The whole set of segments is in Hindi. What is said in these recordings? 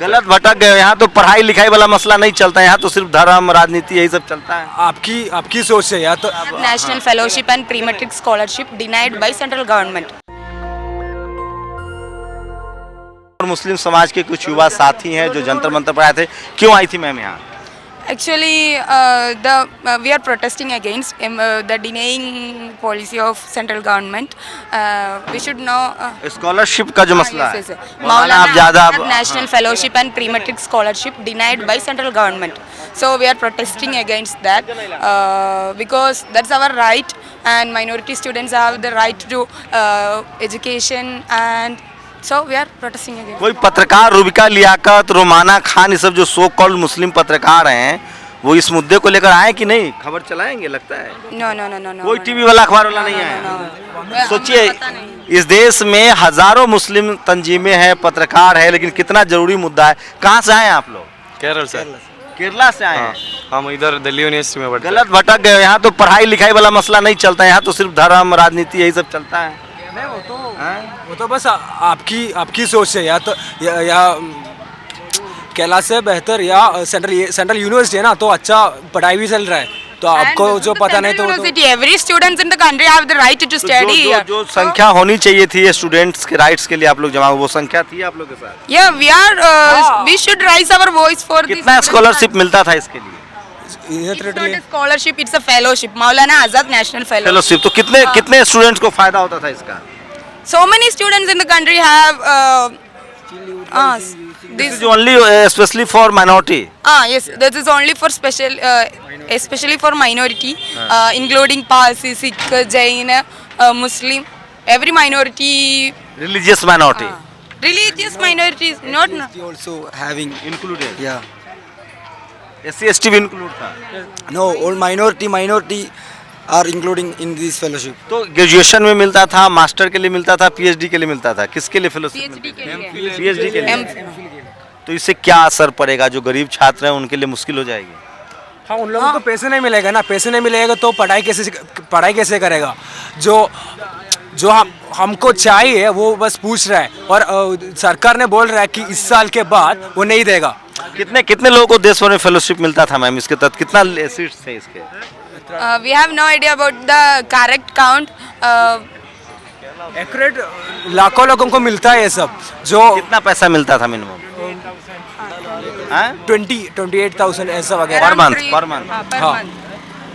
गलत भटक गए। यहाँ तो पढ़ाई लिखाई वाला मसला नहीं चलता है, यहाँ तो सिर्फ धर्म राजनीति यही सब चलता है। आपकी सोच से या तो National fellowship and pre-matric scholarship denied by central government. और मुस्लिम समाज के कुछ युवा साथी हैं जो जंतर मंतर पर आए थे, क्यों आई थी मैम यहाँ? Actually, we are protesting against the denying policy of central government. We should know. Scholarship का जो मसला है, Maulana आप ज़्यादा National fellowship and pre-matric scholarship denied by central government. So we are protesting against that because that's our right, and minority students have the right to education, and so we are protesting against. कोई पत्रकार रुबिका लियाकत, रोमाना खान, ये सब जो सो कॉल्ड मुस्लिम पत्रकार हैं, वो इस मुद्दे को लेकर आए कि नहीं? खबर चलाएंगे लगता है? No. कोई टीवी वाला अखबार वाला नहीं आया? सोचिए, पता नहीं। इस देश में हजारों मुस्लिम तंजीमें हैं, पत्रकार है, लेकिन कितना जरूरी मुद्दा है। कहाँ से आए हैं आप लोग? केरल से। केरला से आए हैं। हम इधर दिल्ली यूनिवर्सिटी में पढ़ते हैं। गलत भटक गए। यहाँ तो पढ़ाई लिखाई वाला मसला नहीं चलता है, यहाँ तो सिर्फ धर्म राजनीति यही सब चलता है। वो तो बस आपकी सोच से या तो या केरला से बेहतर या सेंट्रल यूनिवर्सिटी है ना, तो अच्छा पढ़ाई भी चल रहा है, तो आपको जो पता नहीं तो every students in the country have the right to study here. जो संख्या होनी चाहिए थी स्टूडेंट्स के राइट्स के लिए आप लोग जमा, वो संख्या थी आप लोग के साथ? Yeah, we should raise our voice for this. कितना स्कॉलरशिप मिलता था इसके लिए? It's not a scholarship, it's a fellowship. Maulana Azad National Fellowship. Fellowship तो कितने स्टूडेंट्स को फायदा होता था इसका? So many students in the country have This is only especially for minority. Yes, this is only for special, especially for minority, including Parsi, Sikh, Jain, Muslim, every minority. Religious minority. Religious minorities, not. also having Included. yeah SC/ST भी इंक्लूड था? no all minority are including in this fellowship. तो ग्रेजुएशन में मिलता था, मास्टर के लिए मिलता था, पीएचडी के लिए मिलता था, किसके लिए फेलोशिप? PhD के लिए. पीएचडी के लिए। तो इससे क्या असर पड़ेगा? जो गरीब छात्र हैं उनके लिए मुश्किल हो जाएगी। हाँ, उन लोगों को पैसे नहीं मिलेगा ना, पैसे नहीं मिलेगा तो पढ़ाई कैसे करेगा? जो हमको चाहिए वो बस पूछ रहा है, और सरकार ने बोल रहा है कि इस साल के बाद वो नहीं देगा। कितने लोगों को देश भर में फेलोशिप मिलता था मैम? इसके तहत कितना सीट्स थे इसके? We have no idea about the correct count. Accurate लाखों लोगों को मिलता है ये सब। जो कितना पैसा मिलता था मिनिमम? 28,000 ऐसा वगैरह पर मंथ। हाँ।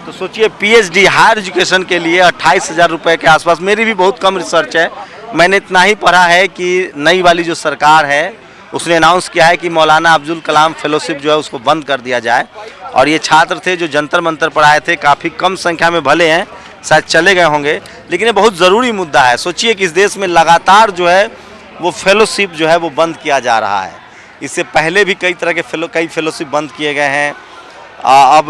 तो सोचिए, पीएचडी हायर एजुकेशन के लिए 28,000 रुपए के आसपास। मेरी भी बहुत कम रिसर्च है, मैंने इतना ही पढ़ा है कि नई वाली जो सरकार है उसने अनाउंस किया है कि मौलाना अब्दुल कलाम फेलोशिप जो है उसको बंद कर दिया जाए। और ये छात्र थे जो जंतर मंतर पर आए थे, काफ़ी कम संख्या में भले हैं, शायद चले गए होंगे, लेकिन ये बहुत ज़रूरी मुद्दा है। सोचिए कि इस देश में लगातार जो है वो फेलोशिप जो है वो बंद किया जा रहा है। इससे पहले भी कई तरह के कई फेलोशिप बंद किए गए हैं। अब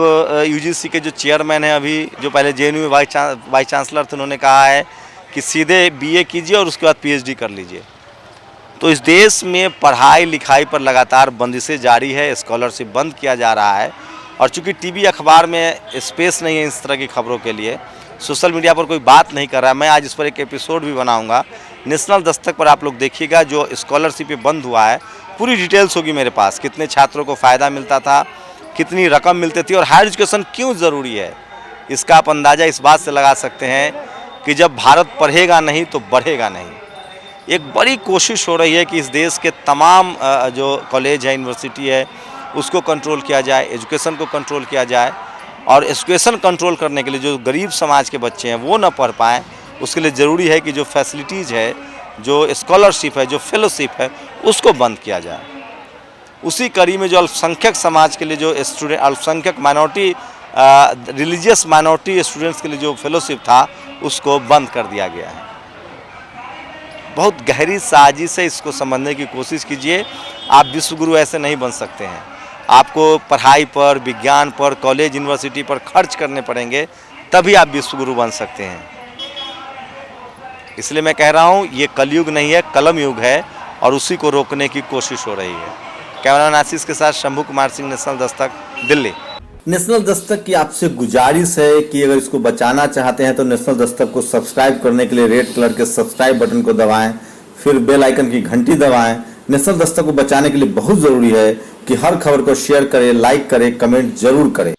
यूजीसी के जो चेयरमैन हैं अभी, जो पहले जेएनयू में वाइस चांसलर थे, उन्होंने कहा है कि सीधे बीए कीजिए और उसके बाद पीएचडी कर लीजिए। तो इस देश में पढ़ाई लिखाई पर लगातार बंदिशें जारी है, स्कॉलरशिप बंद किया जा रहा है। और चूंकि टीवी अखबार में स्पेस नहीं है इस तरह की खबरों के लिए, सोशल मीडिया पर कोई बात नहीं कर रहा है, मैं आज इस पर एक एपिसोड भी बनाऊंगा। नेशनल दस्तक पर आप लोग देखिएगा, जो स्कॉलरशिप बंद हुआ है पूरी डिटेल्स होगी मेरे पास, कितने छात्रों को फ़ायदा मिलता था, कितनी रकम मिलती थी, और हायर एजुकेशन क्यों ज़रूरी है। इसका आप अंदाज़ा इस बात से लगा सकते हैं कि जब भारत पढ़ेगा नहीं तो बढ़ेगा नहीं। एक बड़ी कोशिश हो रही है कि इस देश के तमाम जो कॉलेज है, यूनिवर्सिटी है, उसको कंट्रोल किया जाए, एजुकेशन को कंट्रोल किया जाए। और एजुकेशन कंट्रोल करने के लिए जो गरीब समाज के बच्चे हैं वो ना पढ़ पाएँ, उसके लिए ज़रूरी है कि जो फैसिलिटीज़ है, जो स्कॉलरशिप है, जो फेलोशिप है, उसको बंद किया जाए। उसी कड़ी में जो अल्पसंख्यक समाज के लिए जो स्टूडेंट, अल्पसंख्यक माइनॉरिटी, रिलीजियस माइनॉरिटी स्टूडेंट्स के लिए जो फेलोशिप था उसको बंद कर दिया गया है। बहुत गहरी साजिश से इसको समझने की कोशिश कीजिए। आप विश्वगुरु ऐसे नहीं बन सकते हैं। आपको पढ़ाई पर, विज्ञान पर, कॉलेज यूनिवर्सिटी पर खर्च करने पड़ेंगे, तभी आप विश्वगुरु बन सकते हैं। इसलिए मैं कह रहा हूँ, ये कलयुग नहीं है, कलम युग है, और उसी को रोकने की कोशिश हो रही है। कैमरामैन आशीष के साथ शंभू कुमार सिंह, नेशनल दस्तक, दिल्ली। नेशनल दस्तक की आपसे गुजारिश है कि अगर इसको बचाना चाहते हैं तो नेशनल दस्तक को सब्सक्राइब करने के लिए रेड कलर के सब्सक्राइब बटन को दबाएं, फिर बेल आइकन की घंटी दबाएं, नेशनल दस्तक को बचाने के लिए बहुत जरूरी है कि हर खबर को शेयर करें, लाइक करें, कमेंट जरूर करें।